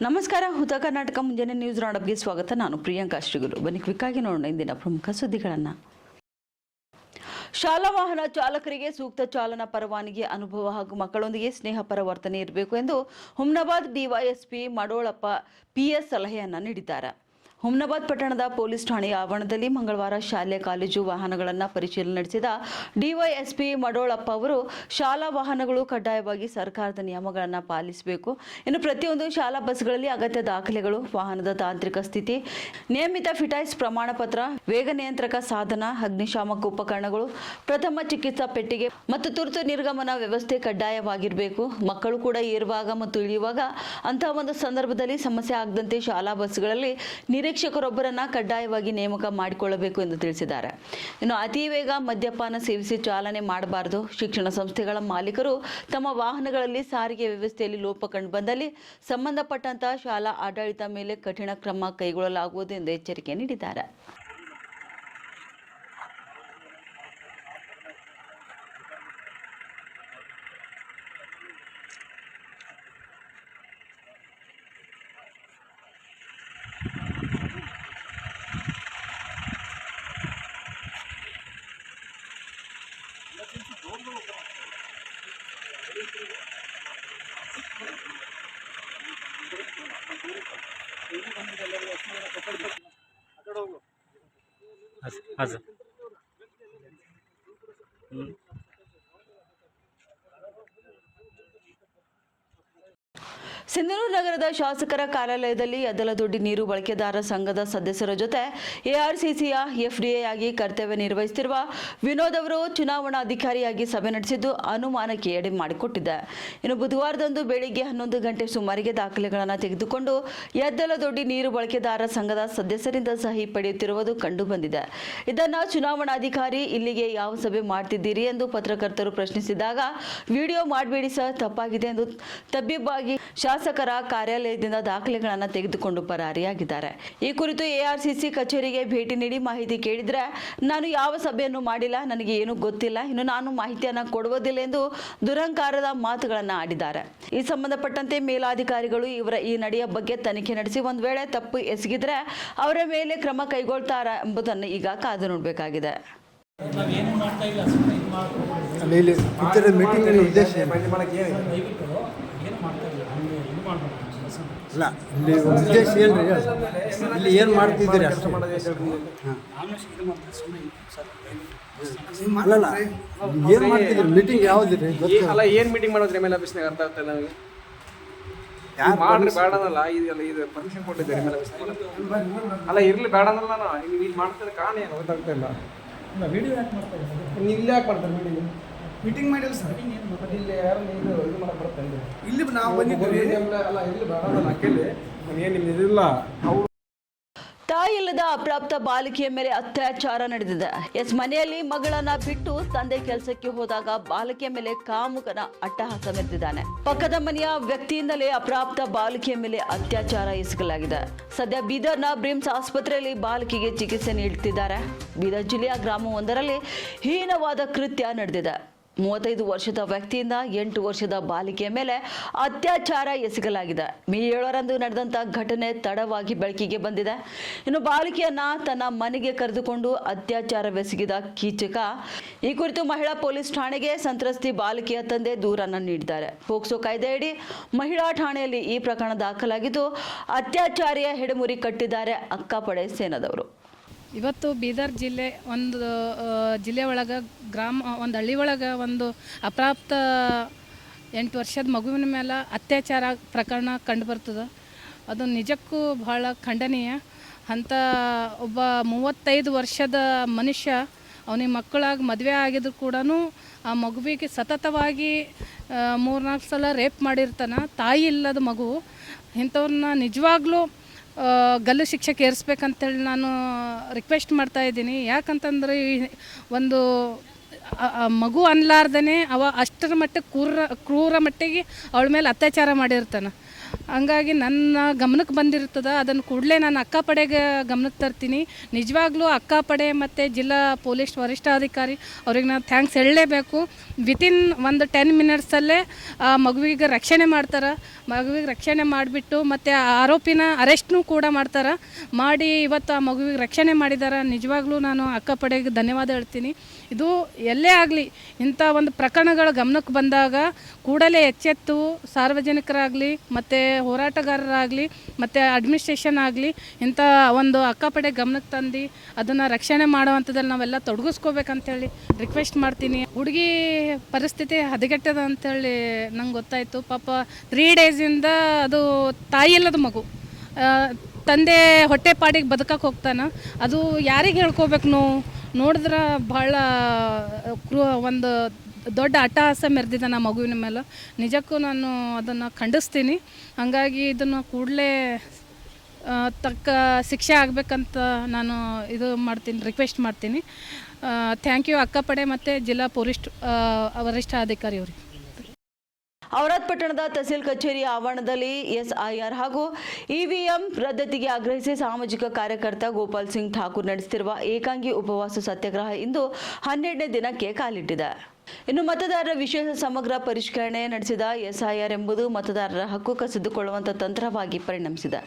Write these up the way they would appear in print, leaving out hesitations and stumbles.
ನಮಸ್ಕಾರ. ಹುತ ಕರ್ನಾಟಕ ಮುಂಜಾನೆ ನ್ಯೂಸ್ ರೌಂಡಪ್ಗೆ ಸ್ವಾಗತ. ನಾನು ಪ್ರಿಯಾಂಕಾ ಶ್ರೀಗುರು. ಬನ್ನಿ ಕ್ವಿಕ್ ಆಗಿ ನೋಡೋಣ ಇಂದಿನ ಪ್ರಮುಖ ಸುದ್ದಿಗಳನ್ನು. ಶಾಲಾ ವಾಹನ ಚಾಲಕರಿಗೆ ಸೂಕ್ತ ಚಾಲನಾ ಪರವಾನಗಿ ಅನುಭವ ಹಾಗೂ ಮಕ್ಕಳೊಂದಿಗೆ ಸ್ನೇಹಪರ ವರ್ತನೆ ಇರಬೇಕು ಎಂದು ಹುಮ್ನಾಬಾದ್ ಡಿವೈಎಸ್ಪಿ ಮಡೋಳಪ್ಪ ಪಿಎಸ್ ಸಲಹೆಯನ್ನು ನೀಡಿದ್ದಾರೆ. ಹುಮ್ನಾಬಾದ್ ಪಟ್ಟಣದ ಪೊಲೀಸ್ ಠಾಣೆಯ ಆವರಣದಲ್ಲಿ ಮಂಗಳವಾರ ಶಾಲೆ ಕಾಲೇಜು ವಾಹನಗಳನ್ನು ಪರಿಶೀಲನೆ ನಡೆಸಿದ ಡಿವೈಎಸ್ಪಿ ಮಡೋಳಪ್ಪ ಅವರು ಶಾಲಾ ವಾಹನಗಳು ಕಡ್ಡಾಯವಾಗಿ ಸರ್ಕಾರದ ನಿಯಮಗಳನ್ನು ಪಾಲಿಸಬೇಕು. ಇನ್ನು ಪ್ರತಿಯೊಂದು ಶಾಲಾ ಬಸ್ಗಳಲ್ಲಿ ಅಗತ್ಯ ದಾಖಲೆಗಳು, ವಾಹನದ ತಾಂತ್ರಿಕ ಸ್ಥಿತಿ, ನಿಯಮಿತ ಫಿಟೈಸ್ ಪ್ರಮಾಣ ಪತ್ರ, ವೇಗ ನಿಯಂತ್ರಕ ಸಾಧನ, ಅಗ್ನಿಶಾಮಕ ಉಪಕರಣಗಳು, ಪ್ರಥಮ ಚಿಕಿತ್ಸಾ ಪೆಟ್ಟಿಗೆ ಮತ್ತು ತುರ್ತು ನಿರ್ಗಮನ ವ್ಯವಸ್ಥೆ ಕಡ್ಡಾಯವಾಗಿರಬೇಕು. ಮಕ್ಕಳು ಕೂಡ ಏರುವಾಗ ಮತ್ತು ಇಳಿಯುವಾಗ ಅಂತಹ ಒಂದು ಸಂದರ್ಭದಲ್ಲಿ ಸಮಸ್ಯೆ ಆಗದಂತೆ ಶಾಲಾ ಬಸ್ಗಳಲ್ಲಿ ನಿರೀಕ್ಷಕರೊಬ್ಬರನ್ನ ಕಡ್ಡಾಯವಾಗಿ ನೇಮಕ ಮಾಡಿಕೊಳ್ಳಬೇಕು ಎಂದು ತಿಳಿಸಿದ್ದಾರೆ. ಇನ್ನು ಅತಿ ವೇಗ, ಮದ್ಯಪಾನ ಸೇವಿಸಿ ಚಾಲನೆ ಮಾಡಬಾರದು. ಶಿಕ್ಷಣ ಸಂಸ್ಥೆಗಳ ಮಾಲೀಕರು ತಮ್ಮ ವಾಹನಗಳಲ್ಲಿ ಸಾರಿಗೆ ವ್ಯವಸ್ಥೆಯಲ್ಲಿ ಲೋಪ ಕಂಡು ಬಂದಲ್ಲಿ ಸಂಬಂಧಪಟ್ಟಂತಹ ಶಾಲಾ ಆಡಳಿತ ಮೇಲೆ ಕಠಿಣ ಕ್ರಮ ಕೈಗೊಳ್ಳಲಾಗುವುದು ಎಂದು ಎಚ್ಚರಿಕೆ ನೀಡಿದ್ದಾರೆ. ಸಿಂಧನೂರು ನಗರದ ಶಾಸಕರ ಕಾರ್ಯಾಲಯದಲ್ಲಿ ಯದ್ದಲದೊಡ್ಡಿ ನೀರು ಬಳಕೆದಾರ ಸಂಘದ ಸದಸ್ಯರ ಜೊತೆ ಎಆರ್ಸಿಸಿಯ ಎಫ್ಡಿಎ ಆಗಿ ಕರ್ತವ್ಯ ನಿರ್ವಹಿಸುತ್ತಿರುವ ವಿನೋದ್ ಅವರು ಚುನಾವಣಾಧಿಕಾರಿಯಾಗಿ ಸಭೆ ನಡೆಸಿದ್ದು ಅನುಮಾನಕ್ಕೆ ಎಡೆ ಮಾಡಿಕೊಟ್ಟಿದೆ. ಇನ್ನು ಬುಧವಾರದಂದು ಬೆಳಿಗ್ಗೆ 11 ಗಂಟೆ ಸುಮಾರಿಗೆ ದಾಖಲೆಗಳನ್ನು ತೆಗೆದುಕೊಂಡು ಯದ್ದಲದೊಡ್ಡಿ ನೀರು ಬಳಕೆದಾರ ಸಂಘದ ಸದಸ್ಯರಿಂದ ಸಹಿ ಪಡೆಯುತ್ತಿರುವುದು ಕಂಡು ಬಂದಿದೆ. ಇದನ್ನು ಚುನಾವಣಾಧಿಕಾರಿ ಇಲ್ಲಿಗೆ ಯಾವ ಸಭೆ ಮಾಡ್ತಿದ್ದೀರಿ ಎಂದು ಪತ್ರಕರ್ತರು ಪ್ರಶ್ನಿಸಿದಾಗ ವಿಡಿಯೋ ಮಾಡಬೇಡಿ ಸರ್, ತಪ್ಪಾಗಿದೆ ಎಂದು ತಬ್ಬಿಬ್ಬಾಗಿ ಶಾಸಕರ ಕಾರ್ಯಾಲಯದಿಂದ ದಾಖಲೆಗಳನ್ನು ತೆಗೆದುಕೊಂಡು ಪರಾರಿಯಾಗಿದ್ದಾರೆ. ಈ ಕುರಿತು ಎಆರ್ಸಿಸಿ ಕಚೇರಿಗೆ ಭೇಟಿ ನೀಡಿ ಮಾಹಿತಿ ಕೇಳಿದ್ರೆ ನಾನು ಯಾವ ಸಭೆಯನ್ನು ಮಾಡಿಲ್ಲ, ನನಗೆ ಏನು ಗೊತ್ತಿಲ್ಲ, ಇನ್ನು ನಾನು ಮಾಹಿತಿಯನ್ನು ಕೊಡುವುದಿಲ್ಲ ಎಂದು ದುರಂಕಾರದ ಮಾತುಗಳನ್ನು ಆಡಿದ್ದಾರೆ. ಈ ಸಂಬಂಧಪಟ್ಟಂತೆ ಮೇಲಾಧಿಕಾರಿಗಳು ಇವರ ಈ ನಡೆಯ ಬಗ್ಗೆ ತನಿಖೆ ನಡೆಸಿ ಒಂದು ವೇಳೆ ತಪ್ಪು ಎಸಗಿದ್ರೆ ಅವರ ಮೇಲೆ ಕ್ರಮ ಕೈಗೊಳ್ತಾರಾ ಎಂಬುದನ್ನು ಈಗ ಕಾದು ನೋಡಬೇಕಾಗಿದೆ. ಅಲ್ಲ, ಇಲ್ಲಿ ಉದ್ದೇಶ ಏನು ರೀ? ಇಲ್ಲಿ ಏನು ಮಾಡ್ತಿದ್ದೀರಿ ಅಷ್ಟೇ? ಅಲ್ಲಲ್ಲ, ಏನು ಮಾಡ್ತಿದ್ದೀರಿ? ಮೀಟಿಂಗ್ ಯಾವುದಿರಿ? ಅಲ್ಲ, ಏನು ಮೀಟಿಂಗ್ ಮಾಡೋದ್ರಿ? ಎಮ್ ಎಲ್ ಆಫೀಸ್ನಾಗ ಅರ್ಥ ಆಗ್ತಾ ಇಲ್ಲ ನನಗೆ. ಮಾಡ್ರಿ ಬೇಡನಲ್ಲ, ಇದು ಪರ್ಮಿಷನ್ ಕೊಟ್ಟಿದ್ದೀರಿ ಎಮ್ ಎಲ್ ಆಫೀಸ್? ಅಲ್ಲ, ಇರ್ಲಿ ಬೇಡನಲ್ಲ, ನಾನು ಇಲ್ಲಿ ಮಾಡ್ತಿದ್ದ ಕಾರಣ ಏನು ಗೊತ್ತಾಗ್ತಾ ಇಲ್ಲ. ವಿಡಿಯೋ ಯಾಕೆ ಮಾಡ್ತಾರೆ? ಇಲ್ಲಿ ಯಾಕೆ ಮಾಡ್ತಾರೆ ಮೀಟಿಂಗ್ ಮಾಡಿಲ್ಲ ಸರ್. ಇಲ್ಲಿ ಯಾರು ಇದು ಮಾಡಕ್ಕೆ ಬರ್ತೇನೆ ಇಲ್ಲಿ ನಾವು ಬಂದಿದ್ದೀವಿ. ಅಲ್ಲ, ಇಲ್ಲಿ ಬೇಡನಲ್ಲ, ಕೇಳಿ ಏನು ನಿಮ್ದು ಇದಿಲ್ಲ. ತಾಯಿ ಇಲ್ಲದ ಅಪ್ರಾಪ್ತ ಬಾಲಿಕೆಯ ಮೇಲೆ ಅತ್ಯಾಚಾರ ನಡೆದಿದೆ. ಮನೆಯಲ್ಲಿ ಮಗಳನ್ನ ಬಿಟ್ಟು ತಂದೆ ಕೆಲಸಕ್ಕೆ ಹೋದಾಗ ಬಾಲಕಿಯ ಮೇಲೆ ಕಾಮುಕನ ಅಟ್ಟಹಾಸ ಮೆರೆದಿದ್ದಾನೆ. ಪಕ್ಕದ ಮನೆಯ ವ್ಯಕ್ತಿಯಿಂದಲೇ ಅಪ್ರಾಪ್ತ ಬಾಲಕಿಯ ಮೇಲೆ ಅತ್ಯಾಚಾರ ಎಸಗಲಾಗಿದೆ. ಸದ್ಯ ಬೀದರ್ನ ಬ್ರಿಮ್ಸ್ ಆಸ್ಪತ್ರೆಯಲ್ಲಿ ಬಾಲಕಿಗೆ ಚಿಕಿತ್ಸೆ ನೀಡುತ್ತಿದ್ದಾರೆ. ಬೀದರ್ ಜಿಲ್ಲೆಯ ಗ್ರಾಮವೊಂದರಲ್ಲಿ ಹೀನವಾದ ಕೃತ್ಯ ನಡೆದಿದೆ. 35 ವರ್ಷದ ವ್ಯಕ್ತಿಯಿಂದ 8 ವರ್ಷದ ಬಾಲಿಕೆಯ ಮೇಲೆ ಅತ್ಯಾಚಾರ ಎಸಗಲಾಗಿದೆ. ಮೇ 7ರಂದು ನಡೆದಂತ ಘಟನೆ ತಡವಾಗಿ ಬೆಳಕಿಗೆ ಬಂದಿದೆ. ಇನ್ನು ಬಾಲಿಕೆಯನ್ನ ತನ್ನ ಮನೆಗೆ ಕರೆದುಕೊಂಡು ಅತ್ಯಾಚಾರವೆಸಗಿದ ಕೀಚಕ. ಈ ಕುರಿತು ಮಹಿಳಾ ಪೊಲೀಸ್ ಠಾಣೆಗೆ ಸಂತ್ರಸ್ತಿ ಬಾಲಿಕೆಯ ತಂದೆ ದೂರನ್ನು ನೀಡಿದ್ದಾರೆ. ಪೋಕ್ಸೋ ಕಾಯ್ದೆಯಡಿ ಮಹಿಳಾ ಠಾಣೆಯಲ್ಲಿ ಈ ಪ್ರಕರಣ ದಾಖಲಾಗಿದ್ದು ಅತ್ಯಾಚಾರಿಯ ಹೆಡೆಮುರಿ ಕಟ್ಟಿದ್ದಾರೆ ಅಕ್ಕಪಡೆ ಸೇನಾದವರು. ಇವತ್ತು ಬೀದರ್ ಜಿಲ್ಲೆ ಒಂದು ಜಿಲ್ಲೆ ಒಳಗೆ ಒಂದು ಹಳ್ಳಿ ಒಳಗೆ ಒಂದು ಅಪ್ರಾಪ್ತ 8 ವರ್ಷದ ಮಗುವಿನ ಮೇಲೆ ಅತ್ಯಾಚಾರ ಪ್ರಕರಣ ಕಂಡುಬರ್ತದೆ. ಅದು ನಿಜಕ್ಕೂ ಭಾಳ ಖಂಡನೀಯ. ಅಂಥ ಒಬ್ಬ 35 ವರ್ಷದ ಮನುಷ್ಯ ಅವನಿಗೆ ಮಕ್ಕಳಾಗಿ ಮದುವೆ ಆಗಿದ್ರು ಕೂಡ ಆ ಮಗುವಿಗೆ ಸತತವಾಗಿ 3-4 ಸಲ ರೇಪ್ ಮಾಡಿರ್ತಾನೆ. ತಾಯಿ ಇಲ್ಲದ ಮಗು. ಇಂಥವ್ರನ್ನ ನಿಜವಾಗ್ಲೂ ಗಲ್ಲು ಶಿಕ್ಷೆಗೆ ಏರಿಸ್ಬೇಕಂತೇಳಿ ನಾನು ರಿಕ್ವೆಸ್ಟ್ ಮಾಡ್ತಾಯಿದ್ದೀನಿ. ಯಾಕಂತಂದರೆ ಒಂದು ಮಗು ಅನ್ಲಾರ್ದೇ ಅವ ಅಷ್ಟರ ಮಟ್ಟಿಗೆ ಕ್ರೂರ ಮಟ್ಟಿಗೆ ಅವಳ ಮೇಲೆ ಅತ್ಯಾಚಾರ ಮಾಡಿರ್ತಾನೆ. ಹಂಗಾಗಿ ನನ್ನ ಗಮನಕ್ಕೆ ಬಂದಿರ್ತದೆ, ಅದನ್ನು ಕೂಡಲೇ ನಾನು ಅಕ್ಕಪಡೆಗೆ ಗಮನಕ್ಕೆ ತರ್ತೀನಿ. ನಿಜವಾಗ್ಲೂ ಅಕ್ಕಪಡೆ ಮತ್ತು ಜಿಲ್ಲಾ ಪೊಲೀಸ್ ವರಿಷ್ಠಾಧಿಕಾರಿ ಅವ್ರಿಗೆ ನಾನು ಥ್ಯಾಂಕ್ಸ್ ಹೇಳಲೇಬೇಕು. ವಿತಿನ್ ಒಂದು 10 ಮಿನಿಟ್ಸಲ್ಲೇ ಆ ಮಗುವಿಗೆ ರಕ್ಷಣೆ ಮಾಡ್ತಾರೆ. ಮಗುವಿಗೆ ರಕ್ಷಣೆ ಮಾಡಿಬಿಟ್ಟು ಮತ್ತು ಆರೋಪಿನ ಅರೆಸ್ಟ್ನೂ ಕೂಡ ಮಾಡ್ತಾರೆ. ಮಾಡಿ ಇವತ್ತು ಆ ಮಗುವಿಗೆ ರಕ್ಷಣೆ ಮಾಡಿದ್ದಾರೆ. ನಿಜವಾಗ್ಲೂ ನಾನು ಅಕ್ಕಪಡೆಗೆ ಧನ್ಯವಾದ ಹೇಳ್ತೀನಿ. ಇದು ಎಲ್ಲೇ ಆಗಲಿ ಇಂಥ ಒಂದು ಪ್ರಕರಣಗಳ ಗಮನಕ್ಕೆ ಬಂದಾಗ ಕೂಡಲೇ ಎಚ್ಚೆತ್ತು ಸಾರ್ವಜನಿಕರಾಗಲಿ ಮತ್ತು ಹೋರಾಟಗಾರರಾಗಲಿ ಮತ್ತು ಅಡ್ಮಿನಿಸ್ಟ್ರೇಷನ್ ಆಗಲಿ ಇಂಥ ಒಂದು ಅಕ್ಕಪಡೆ ಗಮನಕ್ಕೆ ತಂದು ಅದನ್ನು ರಕ್ಷಣೆ ಮಾಡುವಂಥದ್ದಲ್ಲಿ ನಾವೆಲ್ಲ ತೊಡಗಿಸ್ಕೋಬೇಕಂತೇಳಿ ರಿಕ್ವೆಸ್ಟ್ ಮಾಡ್ತೀನಿ. ಹುಡುಗಿ ಪರಿಸ್ಥಿತಿ ಹದಗೆಟ್ಟದ ಅಂಥೇಳಿ ನಂಗೆ ಗೊತ್ತಾಯಿತು. ಪಾಪ 3 ಡೇಸಿಂದ ಅದು ತಾಯಿ ಇಲ್ಲದ ಮಗು, ತಂದೆ ಹೊಟ್ಟೆ ಪಾಡಿಗೆ ಬದುಕಕ್ಕೆ ಹೋಗ್ತಾನೆ. ಅದು ಯಾರಿಗೆ ಹೇಳ್ಕೋಬೇಕು ನಾವು ನೋಡಿದ್ರೆ ಭಾಳ ಒಂದು ದೊಡ್ಡ ಅಟ್ಟಹಾಸ ಮೆರೆದಿದೆ ನಮ್ಮ ಮಗುವಿನ ಮೇಲೆ. ನಿಜಕ್ಕೂ ನಾನು ಅದನ್ನು ಖಂಡಿಸ್ತೀನಿ. ಹಾಗಾಗಿ ಇದನ್ನು ಕೂಡಲೇ ತಕ್ಕ ಶಿಕ್ಷೆ ಆಗಬೇಕಂತ ನಾನು ಇದು ಮಾಡ್ತೀನಿ, ರಿಕ್ವೆಸ್ಟ್ ಮಾಡ್ತೀನಿ. ಥ್ಯಾಂಕ್ ಯು ಅಕ್ಕಪಡೆ ಮತ್ತು ಜಿಲ್ಲಾ ಪೊಲೀಸ್ ವರಿಷ್ಠಾಧಿಕಾರಿ ಅವರಿಗೆ. ಔರಾದ್ ಪಟ್ಟಣದ ತಹಸೀಲ್ ಕಚೇರಿ ಆವರಣದಲ್ಲಿ SIR ಹಾಗೂ EVM ರದ್ದತಿಗೆ ಆಗ್ರಹಿಸಿ ಸಾಮಾಜಿಕ ಕಾರ್ಯಕರ್ತ ಗೋಪಾಲ್ ಸಿಂಗ್ ಠಾಕೂರ್ ನಡೆಸುತ್ತಿರುವ ಏಕಾಂಗಿ ಉಪವಾಸ ಸತ್ಯಾಗ್ರಹ ಇಂದು 12ನೇ ದಿನಕ್ಕೆ ಕಾಲಿಟ್ಟಿದೆ. ಇನ್ನು ಮತದಾರರ ವಿಶೇಷ ಸಮಗ್ರ ಪರಿಷ್ಕರಣೆ ನಡೆಸಿದ SIR ಎಂಬುದು ಮತದಾರರ ಹಕ್ಕು ಕಸಿದುಕೊಳ್ಳುವಂಥ ತಂತ್ರವಾಗಿ ಪರಿಣಮಿಸಿದೆ.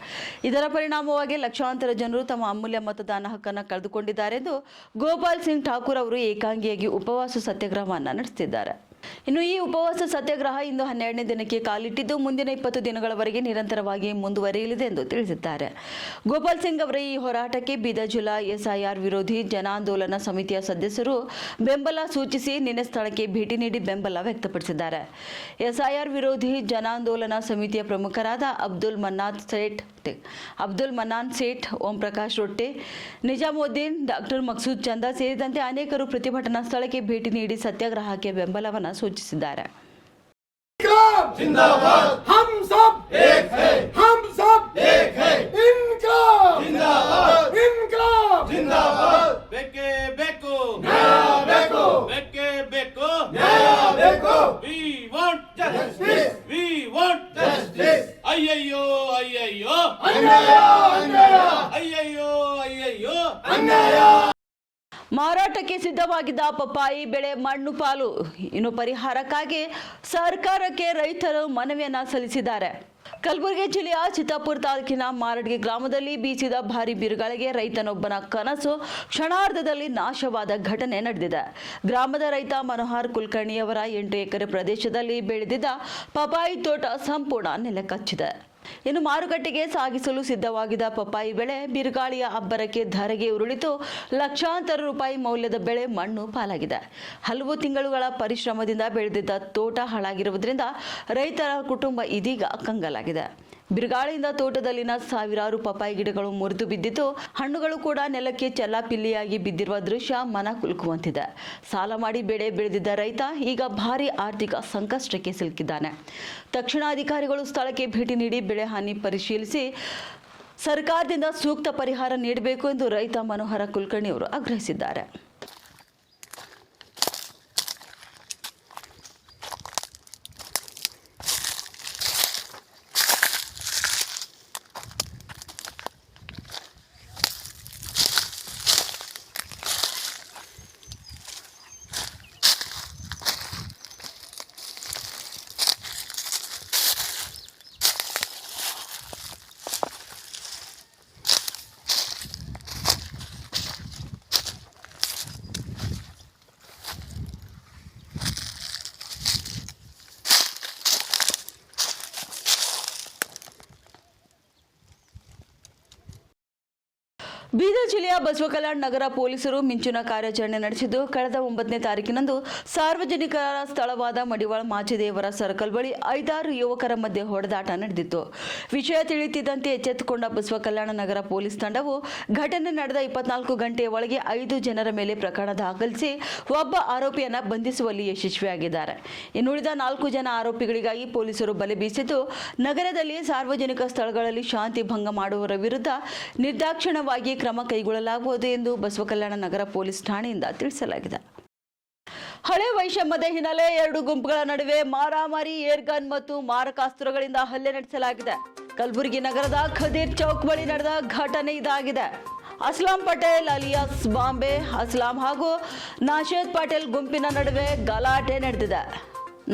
ಇದರ ಪರಿಣಾಮವಾಗಿ ಲಕ್ಷಾಂತರ ಜನರು ತಮ್ಮ ಅಮೂಲ್ಯ ಮತದಾನ ಹಕ್ಕನ್ನು ಕಳೆದುಕೊಂಡಿದ್ದಾರೆ ಎಂದು ಗೋಪಾಲ್ ಸಿಂಗ್ ಠಾಕೂರ್ ಅವರು ಏಕಾಂಗಿಯಾಗಿ ಉಪವಾಸ ಸತ್ಯಾಗ್ರಹವನ್ನು ನಡೆಸುತ್ತಿದ್ದಾರೆ. ಇನ್ನು ಈ ಉಪವಾಸ ಸತ್ಯಾಗ್ರಹ ಇಂದು 12ನೇ ದಿನಕ್ಕೆ ಕಾಲಿಟ್ಟಿದ್ದು ಮುಂದಿನ 20 ದಿನಗಳವರೆಗೆ ನಿರಂತರವಾಗಿ ಮುಂದುವರಿಯಲಿದೆ ಎಂದು ತಿಳಿಸಿದ್ದಾರೆ. ಗೋಪಾಲ್ ಸಿಂಗ್ ಅವರ ಈ ಹೋರಾಟಕ್ಕೆ ಬೀದರ್ ಜಿಲ್ಲಾ SIR ವಿರೋಧಿ ಜನಾಂದೋಲನ ಸಮಿತಿಯ ಸದಸ್ಯರು ಬೆಂಬಲ ಸೂಚಿಸಿ ನಿನ್ನೆ ಸ್ಥಳಕ್ಕೆ ಭೇಟಿ ನೀಡಿ ಬೆಂಬಲ ವ್ಯಕ್ತಪಡಿಸಿದ್ದಾರೆ. SIR ವಿರೋಧಿ ಜನಾಂದೋಲನ ಸಮಿತಿಯ ಪ್ರಮುಖರಾದ ಅಬ್ದುಲ್ ಮನ್ನಾನ್ ಸೇಠ್, ಓಂ ಪ್ರಕಾಶ್ ರೊಟ್ಟೆ, ನಿಜಾಮುದ್ದೀನ್, ಡಾಕ್ಟರ್ ಮಕ್ಸೂದ್ ಚಂದಾ ಸೇರಿದಂತೆ ಅನೇಕರು ಪ್ರತಿಭಟನಾ ಸ್ಥಳಕ್ಕೆ ಭೇಟಿ ನೀಡಿ ಸತ್ಯಾಗ್ರಹಕ್ಕೆ ಬೆಂಬಲವನ್ನು ಸೂಚಿಸಿದ್ದಾರೆ. हम सब एक है, हम सब एक है, इनकलाब जिंदाबाद, इनकलाब जिंदाबाद, बेके बेको न्याय बेको, बेके बेको न्याय Beko, we want justice, we want justice, अय्यो अय्यो अन्याय अन्याय, अय्यो अय्यो अन्याय. ಮಾರಾಟಕ್ಕೆ ಸಿದ್ಧವಾಗಿದ್ದ ಪಪ್ಪಾಯಿ ಬೆಳೆ ಮಣ್ಣು ಪಾಲು. ಇನ್ನು ಪರಿಹಾರಕ್ಕಾಗಿ ಸರ್ಕಾರಕ್ಕೆ ರೈತರು ಮನವಿಯನ್ನ ಸಲ್ಲಿಸಿದ್ದಾರೆ. ಕಲಬುರಗಿ ಜಿಲ್ಲೆಯ ಚಿತ್ತಾಪುರ ತಾಲೂಕಿನ ಮಾರಡ್ಗಿ ಗ್ರಾಮದಲ್ಲಿ ಬೀಸಿದ ಭಾರಿ ಬಿರುಗಾಳಿಗೆ ರೈತನೊಬ್ಬನ ಕನಸು ಕ್ಷಣಾರ್ಧದಲ್ಲಿ ನಾಶವಾದ ಘಟನೆ ನಡೆದಿದೆ. ಗ್ರಾಮದ ರೈತ ಮನೋಹರ್ ಕುಲಕರ್ಣಿಯವರ 8 ಎಕರೆ ಪ್ರದೇಶದಲ್ಲಿ ಬೆಳೆದಿದ್ದ ಪಪಾಯಿ ತೋಟ ಸಂಪೂರ್ಣ ನೆಲಕಚ್ಚಿದೆ. ಇನ್ನು ಮಾರುಕಟ್ಟೆಗೆ ಸಾಗಿಸಲು ಸಿದ್ಧವಾಗಿದ್ದ ಪಪ್ಪಾಯಿ ಬೆಳೆ ಬಿರುಗಾಳಿಯ ಅಬ್ಬರಕ್ಕೆ ಧರೆಗೆ ಉರುಳಿತು. ಲಕ್ಷಾಂತರ ರೂಪಾಯಿ ಮೌಲ್ಯದ ಬೆಳೆ ಮಣ್ಣು ಪಾಲಾಗಿದೆ. ಹಲವು ತಿಂಗಳುಗಳ ಪರಿಶ್ರಮದಿಂದ ಬೆಳೆದಿದ್ದ ತೋಟ ಹಾಳಾಗಿರುವುದರಿಂದ ರೈತರ ಕುಟುಂಬ ಇದೀಗ ಕಂಗಾಲಾಗಿದೆ. ಬಿರುಗಾಳಿಯಿಂದ ತೋಟದಲ್ಲಿನ ಸಾವಿರಾರು ಪಪ್ಪಾಯಿ ಗಿಡಗಳು ಮುರಿದು ಬಿದ್ದಿದ್ದು, ಹಣ್ಣುಗಳು ಕೂಡ ನೆಲಕ್ಕೆ ಚೆಲ್ಲಾಪಿಲ್ಲಿಯಾಗಿ ಬಿದ್ದಿರುವ ದೃಶ್ಯ ಮನ ಕುಲುಕುವಂತಿದೆ. ಸಾಲ ಮಾಡಿ ಬೆಳೆ ಬೆಳೆದಿದ್ದ ರೈತ ಈಗ ಭಾರಿ ಆರ್ಥಿಕ ಸಂಕಷ್ಟಕ್ಕೆ ಸಿಲುಕಿದ್ದಾನೆ. ತಕ್ಷಣ ಅಧಿಕಾರಿಗಳು ಸ್ಥಳಕ್ಕೆ ಭೇಟಿ ನೀಡಿ ಬೆಳೆ ಹಾನಿ ಪರಿಶೀಲಿಸಿ ಸರ್ಕಾರದಿಂದ ಸೂಕ್ತ ಪರಿಹಾರ ನೀಡಬೇಕು ಎಂದು ರೈತ ಮನೋಹರ ಕುಲಕರ್ಣಿ ಅವರು ಆಗ್ರಹಿಸಿದ್ದಾರೆ. ಬೀದರ್ ಜಿಲ್ಲೆಯ ಬಸವಕಲ್ಯಾಣ ನಗರ ಪೊಲೀಸರು ಮಿಂಚಿನ ಕಾರ್ಯಾಚರಣೆ ನಡೆಸಿದ್ದು, ಕಳೆದ 9ನೇ ತಾರೀಕಿನಂದು ಸಾರ್ವಜನಿಕರ ಸ್ಥಳವಾದ ಮಡಿವಾಳ ಮಾಚಿದೇವರ ಸರ್ಕಲ್ ಬಳಿ 5-6 ಯುವಕರ ಮಧ್ಯೆ ಹೊಡೆದಾಟ ನಡೆದಿತ್ತು. ವಿಷಯ ತಿಳಿಯುತ್ತಿದ್ದಂತೆ ಎಚ್ಚೆತ್ತುಕೊಂಡ ಬಸವಕಲ್ಯಾಣ ನಗರ ಪೊಲೀಸ್ ತಂಡವು ಘಟನೆ ನಡೆದ 24 ಗಂಟೆಯ ಒಳಗೆ 5 ಜನರ ಮೇಲೆ ಪ್ರಕರಣ ದಾಖಲಿಸಿ ಒಬ್ಬ ಆರೋಪಿಯನ್ನ ಬಂಧಿಸುವಲ್ಲಿ ಯಶಸ್ವಿಯಾಗಿದ್ದಾರೆ. ಇನ್ನುಳಿದ 4 ಜನ ಆರೋಪಿಗಳಿಗಾಗಿ ಪೊಲೀಸರು ಬಲೆ ಬೀಸಿದ್ದು, ನಗರದಲ್ಲಿ ಸಾರ್ವಜನಿಕ ಸ್ಥಳಗಳಲ್ಲಿ ಶಾಂತಿ ಭಂಗ ಮಾಡುವವರ ವಿರುದ್ಧ ನಿರ್ದಾಕ್ಷಿಣ್ಯವಾಗಿ ಕ್ರಮ ಕೈಗೊಳ್ಳಲಾಗುವುದು ಎಂದು ಬಸವಕಲ್ಯಾಣ ನಗರ ಪೊಲೀಸ್ ಠಾಣೆಯಿಂದ ತಿಳಿಸಲಾಗಿದೆ. ಹಳೆ ವೈಷಮ್ಯದ ಹಿನ್ನೆಲೆ ಎರಡು ಗುಂಪುಗಳ ನಡುವೆ ಮಾರಾಮಾರಿ, ಏರ್ಗನ್ ಮತ್ತು ಮಾರಕಾಸ್ತ್ರಗಳಿಂದ ಹಲ್ಲೆ ನಡೆಸಲಾಗಿದೆ. ಕಲಬುರಗಿ ನಗರದ ಖದೀರ್ ಚೌಕ್ ಬಳಿ ನಡೆದ ಘಟನೆ ಇದಾಗಿದೆ. ಅಸ್ಲಾಂ ಪಟೇಲ್ ಅಲಿಯಾಸ್ ಬಾಂಬೆ ಅಸ್ಲಾಂ ಹಾಗೂ ನಾಶದ್ ಪಟೇಲ್ ಗುಂಪಿನ ನಡುವೆ ಗಲಾಟೆ ನಡೆದಿದೆ.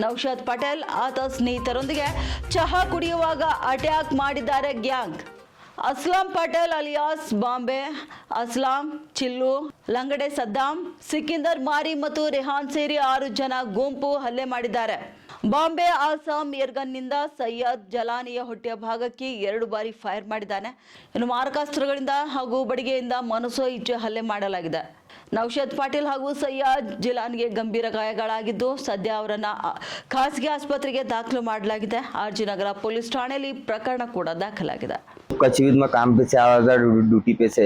ನೌಷಾದ್ ಪಟೇಲ್ ಆತ ಸ್ನೇಹಿತರೊಂದಿಗೆ ಚಹಾ ಕುಡಿಯುವಾಗ ಅಟ್ಯಾಕ್ ಮಾಡಿದ್ದಾರೆ ಗ್ಯಾಂಗ್. ಅಸ್ಲಾಂ ಪಟೇಲ್ ಅಲಿಯಾಸ್ ಬಾಂಬೆ ಅಸ್ಲಾಂ, ಚಿಲ್ಲು, ಲಂಗಡೆ ಸದ್ದಾಂ, ಸಿಕಿಂದರ್ ಮಾರಿ ಮತ್ತು ರೆಹಾನ್ ಸೇರಿ 6 ಜನ ಗುಂಪು ಹಲ್ಲೆ ಮಾಡಿದ್ದಾರೆ. ಬಾಂಬೆ ಆಸಾಂ ಏರ್ಗನ್ನಿಂದ ಸಯ್ಯದ್ ಜಲಾನಿಯ ಹೊಟ್ಟೆಯ ಭಾಗಕ್ಕೆ 2 ಬಾರಿ ಫೈರ್ ಮಾಡಿದ್ದಾನೆ. ಇನ್ನು ಮಾರಕಾಸ್ತ್ರಗಳಿಂದ ಹಾಗೂ ಬಡಿಗೆಯಿಂದ ಮನಸೋ ಇಚ್ಛೆ ಹಲ್ಲೆ ಮಾಡಲಾಗಿದೆ. ನೌಷಾದ್ ಪಾಟೀಲ್ ಹಾಗೂ ಸಯ್ಯದ್ ಜಿಲಾನ್ಗೆ ಗಂಭೀರ ಗಾಯಗಳಾಗಿದ್ದು ಸದ್ಯ ಅವರನ್ನ ಖಾಸಗಿ ಆಸ್ಪತ್ರೆಗೆ ದಾಖಲು ಮಾಡಲಾಗಿದೆ. ಆರ್ಜಿ ನಗರ ಪೊಲೀಸ್ ಠಾಣೆಯಲ್ಲಿ ಪ್ರಕರಣ ಕೂಡ ದಾಖಲಾಗಿದೆ. चिवित में काम पे से आया था, ड्यूटी पे से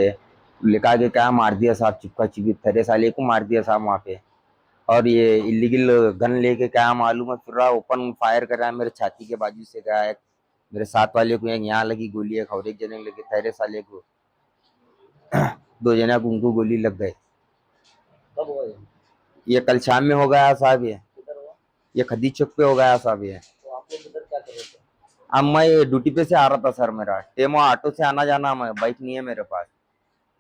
लेकर के क्या मार दिया साहब, चिपका चिवित थरे साले को मार दिया साहब वहाँ पे। और ये इलीगल गन लेके क्या मालूम है फिर रहा, ओपन फायर कर रहा है मेरे छाती के बाजू से गया है, मेरे साथ वाले को यहाँ लगी गोली है, और एक जने लगे थरे साले को 2 जने को उनको गोली लग गए। ये कल शाम में हो गया साहब, ये खदीज चौक पे हो गया साहब। ये अब मैं ड्यूटी पे से आ रहा था सर, मेरा टेमो ऑटो से आना जाना, मैं बाइक नहीं है मेरे पास,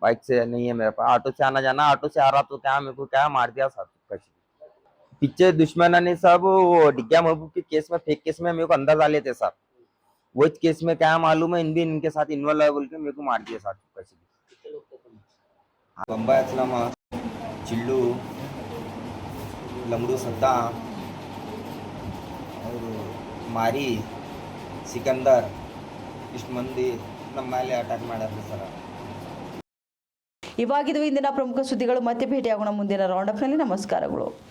बाइक से नहीं है मेरे पास, ऑटो से आना जाना, ऑटो से आ रहा तो क्या मेरे को क्या मार दिया साहब। पीछे दुश्मन ने सब वो डिग्गा महबूब के केस में, फेक केस में मेरे को अंदाजा लेते साहब, वो केस में क्या मालूम है इनके साथ इन्वॉल्व है बोल के मेरे को मार दिया साहब। बम्बई असलम, चिल्लू, लंगड़ू सद्दा और मारी, ಸಿಕಂದರ್ ಇಷ್ಟು ಮಂದಿ ನಮ್ಮ ಮೇಲೆ ಅಟ್ಯಾಕ್ ಮಾಡ್ಯಾರ ಸರ್. ಇವಾಗಿದು ಇಂದಿನ ಪ್ರಮುಖ ಸುದ್ದಿಗಳು. ಮತ್ತೆ ಭೇಟಿಯಾಗೋಣ ಮುಂದಿನ ರೌಂಡಪ್ನಲ್ಲಿ. ನಮಸ್ಕಾರಗಳು.